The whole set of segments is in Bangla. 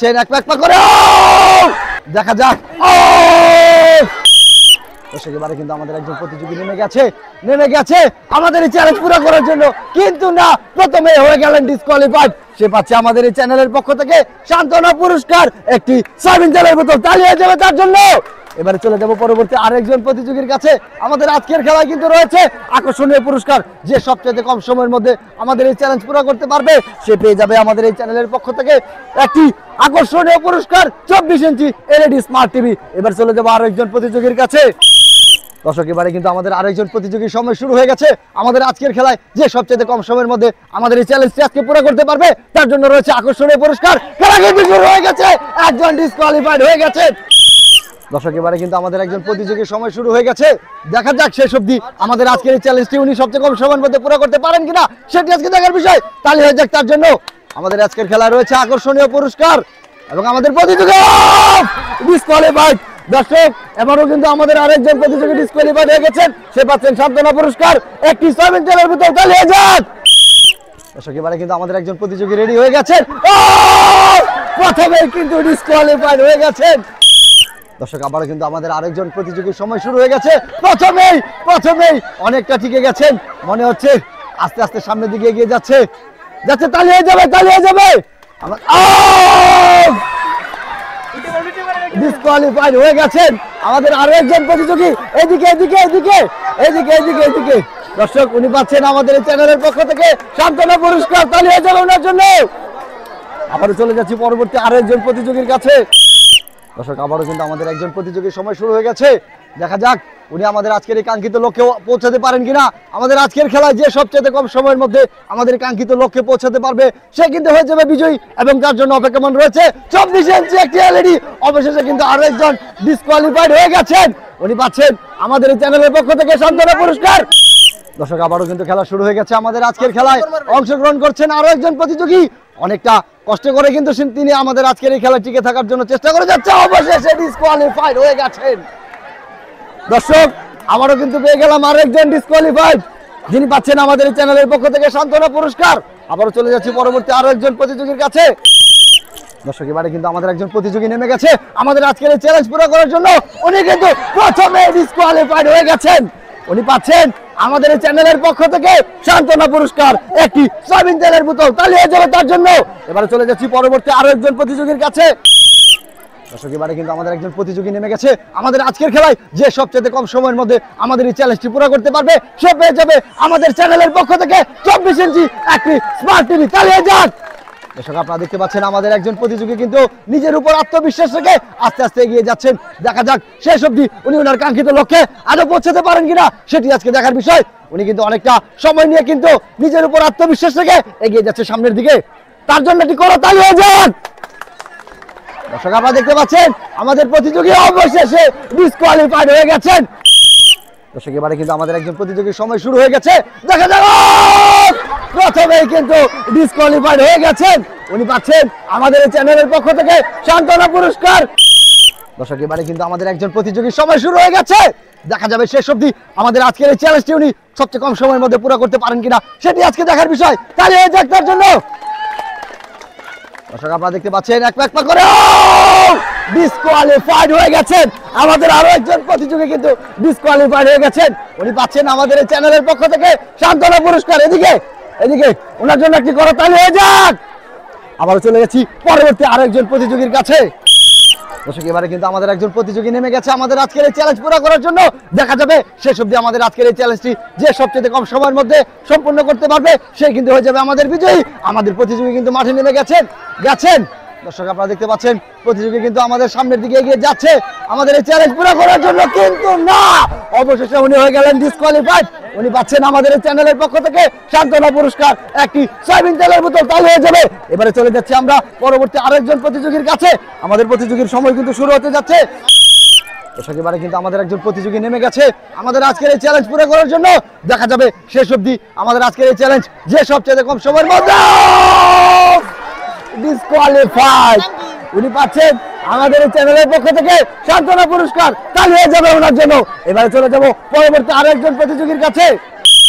চেন এক প্যাক করে দেখা যাক। এবারে কিন্তু আমাদের একজন প্রতিযোগী নেমে গেছে আমাদের এই চ্যালেঞ্জ পুরো করার জন্য, কিন্তু না, প্রথমে হয়ে গেলেন ডিসকোয়ালিফাইড। সে পাচ্ছে আমাদের এই চ্যানেলের পক্ষ থেকে সান্ত্বনা পুরস্কার, একটি সয়াবিন তেলের বোতল। তালি হয়ে যাবে তার জন্য। এবারে চলে যাব পরবর্তী আরেকজন প্রতিযোগীর কাছে। আমাদের আজকের খেলায় কিন্তু রয়েছে আকর্ষণীয় পুরস্কার। যে সবচেয়ে কম সময়ের মধ্যে আমাদের এই চ্যালেঞ্জ পুরো করতে পারবে সে পেয়ে যাবে আমাদের এই চ্যানেলের পক্ষ থেকে একটি আকর্ষণীয় পুরস্কার 24 ইঞ্চি এলইডি স্মার্ট টিভি। এবার চলে যাব আরেকজন প্রতিযোগীর কাছে। দর্শক, এবারে কিন্তু আমাদের আরেকজন প্রতিযোগীর সময় শুরু হয়ে গেছে। আমাদের আজকের খেলায় যে সবচেয়ে কম সময়ের মধ্যে আমাদের এই চ্যালেঞ্জটি আজকে পুরো করতে পারবে তার জন্য রয়েছে আকর্ষণীয় পুরস্কার। খেলা কিন্তু শুরু হয়ে গেছে, একজন ডিসকোয়ালিফাইড হয়ে গেছে। দর্শক, এবারে কিন্তু আমাদের একজন প্রতিযোগীর সময় শুরু হয়ে গেছে। দেখা যাক শেষ অবধি আমাদের আজকের এই চ্যালেঞ্জটি উনি সবচেয়ে কম সময়ের মধ্যে পুরো করতে পারেন কিনা, সেটি আজকে দেখার বিষয়। তালি হয়ে যাক তার জন্য। আমাদের আজকের খেলায় রয়েছে আকর্ষণীয় পুরস্কার এবং আমাদের প্রতিযোগী ডিসকোয়ালিফাইড। দর্শক, এবারও কিন্তু আমাদের আরেকজন প্রতিযোগী ডিসকোয়ালিফাইড হয়ে গেছেন। সে পাচ্ছেন সান্ত্বনা পুরস্কার, একটি সয়াবিন তেলের বোতল। তালি হয়ে যাক। দর্শক, এবারে কিন্তু আমাদের একজন প্রতিযোগী রেডি হয়ে গেছেন। প্রথমেই কিন্তু ডিসকোয়ালিফাইড হয়ে গেছেন। দর্শক, আবারও কিন্তু আমাদের আরেকজন প্রতিযোগীর সময় শুরু হয়ে গেছে। প্রথমেই অনেকটা টিকে গেছেন, মনে হচ্ছে আস্তে আস্তে সামনের দিকে এগিয়ে যাচ্ছে। তালি হয়ে যাবে। ডিসকোয়ালিফাইড হয়ে গেছেন আমাদের আরো একজন প্রতিযোগী। এদিকে। দর্শক, উনি পাচ্ছেন আমাদের এই চ্যানেলের পক্ষ থেকে সান্ত্বনা পুরস্কার। তালি হয়ে যাবে ওনার জন্য। আবারও চলে যাচ্ছি পরবর্তী আরো একজন প্রতিযোগীর কাছে। দর্শক, আবারও কিন্তু আমাদের একজন প্রতিযোগীর সময় শুরু হয়ে গেছে। দেখা যাক উনি আমাদের আজকের এই কাঙ্ক্ষিত লক্ষ্যে পৌঁছাতে পারেন কিনা। আমাদের আজকের খেলায় যে সবচেয়ে কম সময়ের মধ্যে আমাদের কাঙ্ক্ষিত লক্ষ্যে পৌঁছাতে পারবে সে কিন্তু হয়ে যাবে বিজয়ী, এবং তার জন্য অপেক্ষমান রয়েছে 24 ইঞ্চি একটি এলইডি। অবশেষে কিন্তু আরো একজন ডিসকোয়ালিফাইড হয়ে গেছেন। উনি পাচ্ছেন আমাদের এই চ্যানেলের পক্ষ থেকে সান্ত্বনা পুরস্কার। দর্শক, আবারও কিন্তু খেলা শুরু হয়ে গেছে। আমাদের আজকের খেলায় অংশগ্রহণ করছেন আরো একজন প্রতিযোগী। অনেকটা কষ্ট করে কিন্তু তিনি আমাদের আজকের এই খেলায় টিকে থাকার জন্য চেষ্টা করে যাচ্ছে। অবশেষে ডিসকোয়ালিফাইড হয়ে গেছেন। দর্শক, আবারও কিন্তু পেয়ে গেলাম আরেকজন ডিসকোয়ালিফাইড, যিনি পাচ্ছেন আমাদের এই চ্যানেলের পক্ষ থেকে সান্ত্বনা পুরস্কার। আবারও চলে যাচ্ছি পরবর্তী আরো একজন প্রতিযোগীর কাছে। দর্শক, এবারে কিন্তু আমাদের একজন প্রতিযোগী নেমে গেছে আমাদের আজকের এই চ্যালেঞ্জ পুরো করার জন্য। উনি কিন্তু প্রথমে ডিসকোয়ালিফাইড হয়ে গেছেন। উনি পাচ্ছেন আমাদের এই চ্যানেলের পক্ষ থেকে সান্ত্বনা পুরস্কার, একটি সয়াবিন তেলের বোতল। তালি হয়ে যাবে তার জন্য। এবারে চলে যাচ্ছি পরবর্তী আরো একজন প্রতিযোগীর কাছে। দর্শক, এবারে কিন্তু আমাদের একজন প্রতিযোগী নেমে গেছে আমাদের আজকের খেলায় যে সবচেয়ে কম সময়ের মধ্যে আমাদের এই চ্যালেঞ্জটি পুরো করতে পারবে সে পেয়ে যাবে আমাদের চ্যানেলের পক্ষ থেকে 24 ইঞ্চি একটি স্মার্ট টিভি। তালি হয়ে যাক। দর্শক, আপনারা দেখতে পাচ্ছেন আমাদের একজন প্রতিযোগী কিন্তু নিজের উপর আত্মবিশ্বাস রেখে আস্তে আস্তে এগিয়ে যাচ্ছেন। দেখা যাক শেষ অবধি উনি ওনার কাঙ্ক্ষিত লক্ষ্যে আদৌ পৌঁছাতে পারেন কিনা, সেটি আজকে দেখার বিষয়। উনি কিন্তু অনেকটা সময় নিয়ে কিন্তু নিজের উপর আত্মবিশ্বাস রেখে এগিয়ে যাচ্ছে সামনের দিকে। তার জন্য এটি করো। তালি হয়ে যাক। দর্শক, আপনারা দেখতে পাচ্ছেন আমাদের প্রতিযোগী অবশেষে ডিসকোয়ালিফাইড হয়ে গেছেন। দর্শক, এবারে কিন্তু আমাদের একজন প্রতিযোগীর সময় শুরু হয়ে গেছে। দেখা যাক, প্রথমেই কিন্তু ডিসকোয়ালিফাইড হয়ে গেছেন। উনি পাচ্ছেন আমাদের এই চ্যানেলের পক্ষ থেকে সান্ত্বনা পুরস্কার। দর্শক, এবারে কিন্তু আমাদের একজন প্রতিযোগীর সময় শুরু হয়ে গেছে। দেখা যাবে শেষ অবধি আমাদের আজকের এই চ্যালেঞ্জটি উনি সবচেয়ে কম সময়ের মধ্যে পুরো করতে পারেন কিনা, সেটি আজকে দেখার বিষয়। তালি হয়ে যাক তার জন্য। দর্শক, আপনারা দেখতে পাচ্ছেন এক প্যাক করে ডিসকোয়ালিফাইড হয়ে গেছেন আমাদের আরো একজন প্রতিযোগী কিন্তু ডিসকোয়ালিফাইড হয়ে গেছেন। উনি পাচ্ছেন আমাদের এই চ্যানেলের পক্ষ থেকে সান্ত্বনা পুরস্কার। এদিকে ওনার জন্য একটি করো। তালি হয়ে যাক। আবারও চলে গেছি পরবর্তী আরেকজন প্রতিযোগীর কাছে। দর্শক, এবারে কিন্তু আমাদের একজন প্রতিযোগী নেমে গেছে আমাদের আজকের এই চ্যালেঞ্জ পুরো করার জন্য। দেখা যাবে শেষ অবধি আমাদের আজকের এই চ্যালেঞ্জটি যে সবচেয়ে কম সময়ের মধ্যে সম্পূর্ণ করতে পারবে সে কিন্তু হয়ে যাবে আমাদের বিজয়ী। আমাদের প্রতিযোগী কিন্তু মাঠে নেমে গেছেন। দর্শক, আপনারা দেখতে পাচ্ছেন প্রতিযোগী কিন্তু আমাদের সামনের দিকে এগিয়ে যাচ্ছে আমাদের এই চ্যালেঞ্জ পুরো করার জন্য, কিন্তু না, অবশেষে উনি হয়ে গেলেন ডিসকোয়ালিফাইড। উনি পাচ্ছেন আমাদের এই চ্যানেলের পক্ষ থেকে সান্ত্বনা পুরস্কার, একটি সয়াবিন তেলের বোতল। তালি হয়ে যাবে। এবারে চলে যাচ্ছি আমরা পরবর্তী আরেকজন প্রতিযোগীর কাছে। আমাদের প্রতিযোগীর সময় কিন্তু শুরু হতে যাচ্ছে। দর্শক, এবারে কিন্তু আমাদের একজন প্রতিযোগী নেমে গেছে আমাদের আজকের এই চ্যালেঞ্জ পুরো করার জন্য। দেখা যাবে শেষ অবধি আমাদের আজকের এই চ্যালেঞ্জ যে সবচেয়ে কম সময়ের মধ্যে ডিসকোয়ালিফাইড। উনি পাচ্ছেন আমাদের এই চ্যানেলের পক্ষ থেকে সান্ত্বনা পুরস্কার। তালি হয়ে যাবে ওনার জন্য। এবারে চলে যাব পরবর্তী আরেকজন প্রতিযোগীর কাছে।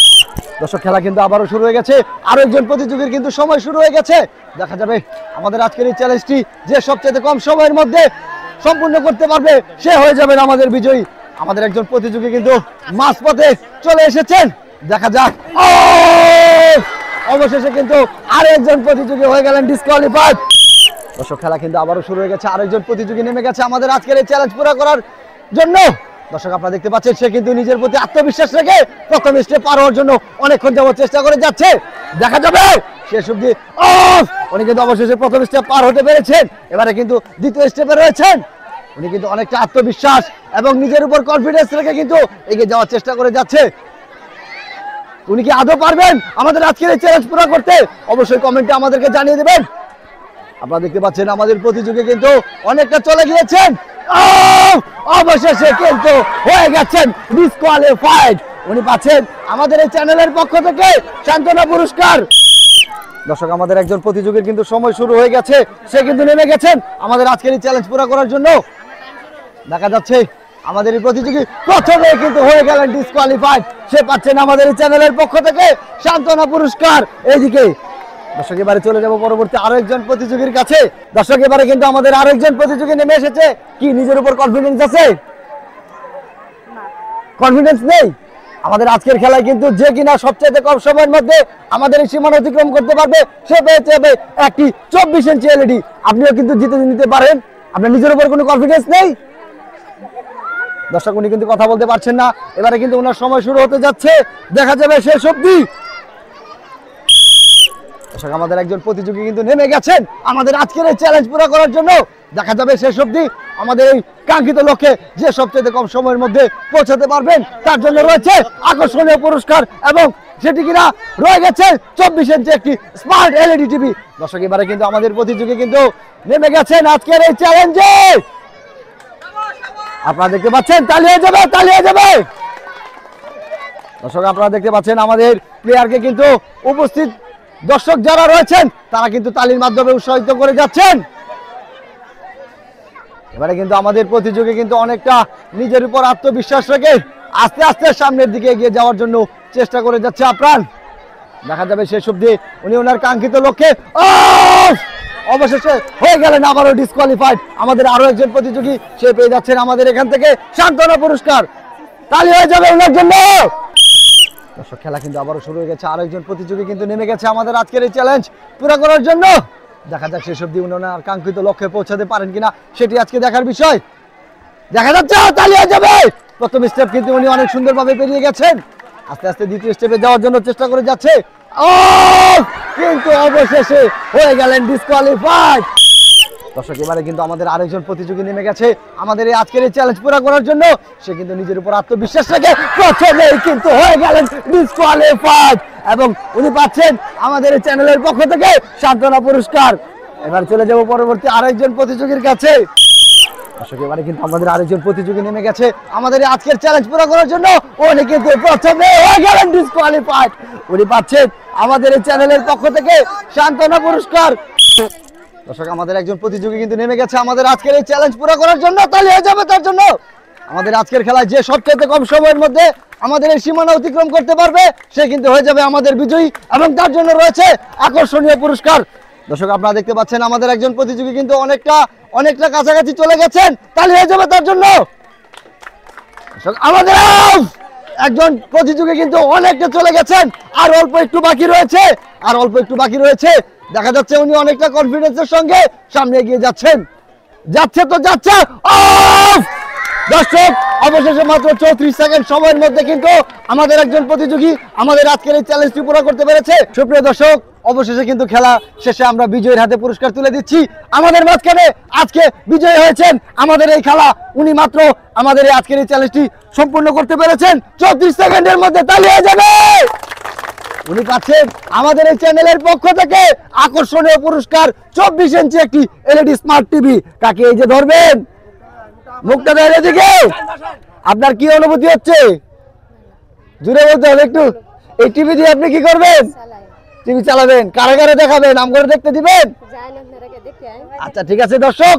দর্শক খেলা কিন্তু আবারও শুরু হয়ে গেছে, আরো একজন প্রতিযোগীর কিন্তু সময় শুরু হয়ে গেছে। দেখা যাবে আমাদের আজকের এই চ্যালেঞ্জটি যে সবচেয়ে কম সময়ের মধ্যে সম্পূর্ণ করতে পারবে সে হয়ে যাবেন আমাদের বিজয়ী। আমাদের একজন প্রতিযোগী কিন্তু মাঝপথে চলে এসেছেন, দেখা যাক। অবশেষে কিন্তু আরো একজন প্রতিযোগী হয়ে গেলেন ডিসকোয়ালিফাইড। দর্শক খেলা কিন্তু আবারও শুরু হয়ে গেছে, আরেকজন প্রতিযোগী নেমে গেছে আমাদের আজকের এই চ্যালেঞ্জ পুরো করার জন্য। দর্শক আপনারা দেখতে পাচ্ছেন সে কিন্তু নিজের প্রতি আত্মবিশ্বাস রেখে প্রথম স্টেপ পার হওয়ার জন্য অনেকক্ষণ যাবত চেষ্টা করে যাচ্ছে, দেখা যাবে শেষ অবধি। উনি কিন্তু অবশেষে প্রথম স্টেপ পার হতে পেরেছেন, এবারে কিন্তু দ্বিতীয় স্টেপে রয়েছেন। উনি কিন্তু অনেকটা আত্মবিশ্বাস এবং নিজের উপর কনফিডেন্স রেখে কিন্তু এগিয়ে যাওয়ার চেষ্টা করে যাচ্ছে। উনি কি আদৌ পারবেন আমাদের আজকের এই চ্যালেঞ্জ পুরো করতে? অবশ্যই কমেন্টে আমাদেরকে জানিয়ে দেবেন। আপনারা দেখতে পাচ্ছেন আমাদের প্রতিযোগী কিন্তু অনেকটা চলে গিয়েছেন, অবশেষে কিন্তু হয়ে গেছেন ডিসকোয়ালিফাইড। উনি পাচ্ছেন আমাদের এই চ্যানেলের পক্ষ থেকে সান্ত্বনা পুরস্কার। দর্শক আমাদের একজন প্রতিযোগীর কিন্তু সময় শুরু হয়ে গেছে, সে কিন্তু নেমে গেছেন আমাদের আজকের এই চ্যালেঞ্জ পুরো করার জন্য। দেখা যাচ্ছে আমাদের এই প্রতিযোগী প্রথমে কিন্তু হয়ে গেলেন ডিসকোয়ালিফাইড, সে পাচ্ছেন আমাদের এই চ্যানেলের পক্ষ থেকে সান্ত্বনা পুরস্কার। এইদিকে দর্শক এবারে চলে যাব পরবর্তী আরো একজন প্রতিযোগীর কাছে। দর্শক এবারে কিন্তু আমাদের আরো একজন প্রতিযোগী নেমে এসেছে। কি নিজের উপর কনফিডেন্স আছে? কনফিডেন্স নেই? আমাদের আজকের খেলায় কিন্তু যে কিনা সবচেয়ে কম সময়ের মধ্যে আমাদের এই সীমানা অতিক্রম করতে পারবে সে পেয়ে যাবে একটি 24 ইঞ্চি এলইডি। আপনিও কিন্তু জিতে নিতে পারেন। আপনার নিজের উপর কোনো কনফিডেন্স নেই? দর্শক উনি কিন্তু কথা বলতে পারছেন না, এবারে কিন্তু ওনার সময় শুরু হতে যাচ্ছে, দেখা যাবে শেষ অবধি। দর্শক আমাদের একজন প্রতিযোগী কিন্তু নেমে গেছেন আমাদের আজকের এই চ্যালেঞ্জ পুরো করার জন্য, দেখা যাবে শেষ অবধি আমাদের এই কাঙ্ক্ষিত লক্ষ্যে যে সবচেয়ে কম সময়ের মধ্যে পৌঁছাতে পারবেন তার জন্য রয়েছে আকর্ষণীয় পুরস্কার, এবং সেটি কিনা রয়ে গেছে 24 ইঞ্চি একটি স্মার্ট এলইডি টিভি। দর্শক এবারে কিন্তু আমাদের প্রতিযোগী কিন্তু নেমে গেছেন আজকের এই চ্যালেঞ্জে। আপনারা দেখতে পাচ্ছেন, তালি হয়ে যাবে, তালি হয়ে যাবে। দর্শক আপনারা দেখতে পাচ্ছেন আমাদের প্লেয়ারকে কিন্তু উপস্থিত দর্শক যারা রয়েছেন তারা কিন্তু তালির মাধ্যমে উৎসাহিত করে যাচ্ছেন। এবারে কিন্তু আমাদের প্রতিযোগী কিন্তু অনেকটা নিজের উপর আত্মবিশ্বাস রেখে আস্তে আস্তে সামনের দিকে এগিয়ে যাওয়ার জন্য চেষ্টা করে যাচ্ছে আপ্রাণ। দেখা যাবে শেষ অবধি উনি ওনার কাঙ্ক্ষিত লক্ষ্যে অবশেষে হয়ে গেলেন আবারও ডিসকোয়ালিফাইড। আমাদের আরো একজন প্রতিযোগী সে পেয়ে যাচ্ছেন আমাদের এখান থেকে সান্ত্বনা পুরস্কার, তালি হয়ে যাবে ওনার জন্য। দর্শক খেলা কিন্তু আবারও শুরু হয়ে গেছে, আরো একজন প্রতিযোগী কিন্তু নেমে গেছে আমাদের আজকের এই চ্যালেঞ্জ পুরো করার জন্য। দেখা যাক শেষ অবধি উনি ওনার কাঙ্ক্ষিত লক্ষ্যে পৌঁছাতে পারেন কিনা সেটি আজকে দেখার বিষয়। দেখা যাচ্ছে তালি হয়ে যাবে। প্রথম স্টেপ কিন্তু উনি অনেক সুন্দরভাবে পেরিয়ে গেছেন, আস্তে আস্তে দ্বিতীয় স্টেপে যাওয়ার জন্য চেষ্টা করে যাচ্ছে, কিন্তু অবশেষে হয়ে গেলেন ডিসকোয়ালিফাইড। দর্শক এবারে কিন্তু আমাদের আরেকজন প্রতিযোগী নেমে গেছে আমাদের এই আজকের এই চ্যালেঞ্জ পুরো করার জন্য, সে কিন্তু নিজের উপর আত্মবিশ্বাস রেখে প্রথমেই কিন্তু হয়ে গেলেন ডিসকোয়ালিফাইড, এবং উনি পাচ্ছেন আমাদের এই চ্যানেলের পক্ষ থেকে সান্ত্বনা পুরস্কার। এবার চলে যাব পরবর্তী আরেকজন প্রতিযোগীর কাছে। দর্শক এবারে কিন্তু আমাদের আরেকজন প্রতিযোগী নেমে গেছে আমাদের এই আজকের চ্যালেঞ্জ পুরো করার জন্য, উনি কিন্তু প্রথমে হয়ে গেলেন ডিসকোয়ালিফাইড। উনি পাচ্ছেন আমাদের এই চ্যানেলের পক্ষ থেকে সান্ত্বনা পুরস্কার। দর্শক আমাদের একজন প্রতিযোগী কিন্তু নেমে গেছে আমাদের আজকের এই চ্যালেঞ্জ পুরো করার জন্য, তালি হয়ে যাবে তার জন্য। আমাদের আজকের খেলায় যে সবচেয়ে কম সময়ের মধ্যে আমাদের এই সীমানা অতিক্রম করতে পারবে সে কিন্তু হয়ে যাবে আমাদের বিজয়ী, এবং তার জন্য রয়েছে আকর্ষণীয় পুরস্কার। দর্শক আপনারা দেখতে পাচ্ছেন আমাদের একজন প্রতিযোগী কিন্তু অনেকটা কাছাকাছি চলে গেছেন, তালি হয়ে যাবে তার জন্য। দর্শক আমাদের একজন প্রতিযোগী কিন্তু অনেকটা চলে গেছেন, আর অল্প একটু বাকি রয়েছে, দেখা যাচ্ছে উনি অনেকটা কনফিডেন্সের সঙ্গে সামনে এগিয়ে যাচ্ছেন, যাচ্ছে। দর্শক অবশেষে মাত্র 34 সেকেন্ড সময়ের মধ্যে কিন্তু আমাদের একজন প্রতিযোগী আমাদের আজকের এই চ্যালেঞ্জটি পুরো করতে পেরেছে। সুপ্রিয় দর্শক অবশেষে কিন্তু খেলা শেষে আমরা বিজয়ীর হাতে পুরস্কার তুলে দিচ্ছি। আমাদের মাঝখানে আজকে বিজয়ী হয়েছেন আমাদের এই খেলা, উনি মাত্র আমাদের এই আজকের এই চ্যালেঞ্জটি সম্পূর্ণ করতে পেরেছেন 34 সেকেন্ডের মধ্যে, তালি হয়ে যাবে। উনি পাচ্ছেন আমাদের এই চ্যানেলের পক্ষ থেকে আকর্ষণীয় পুরস্কার 24 ইঞ্চি একটি এলইডি স্মার্ট টিভি। কাকে এই যে ধরবেন, মুখটা দেয় এদিকে, আপনার কি অনুভূতি হচ্ছে? জুড়ে বলতে হবে একটু। এই টিভি দিয়ে আপনি কি করবেন? টিভি চালাবেন, কারাগারে দেখাবেন, নাম করে দেখতে দিবেন। আচ্ছা ঠিক আছে দর্শক।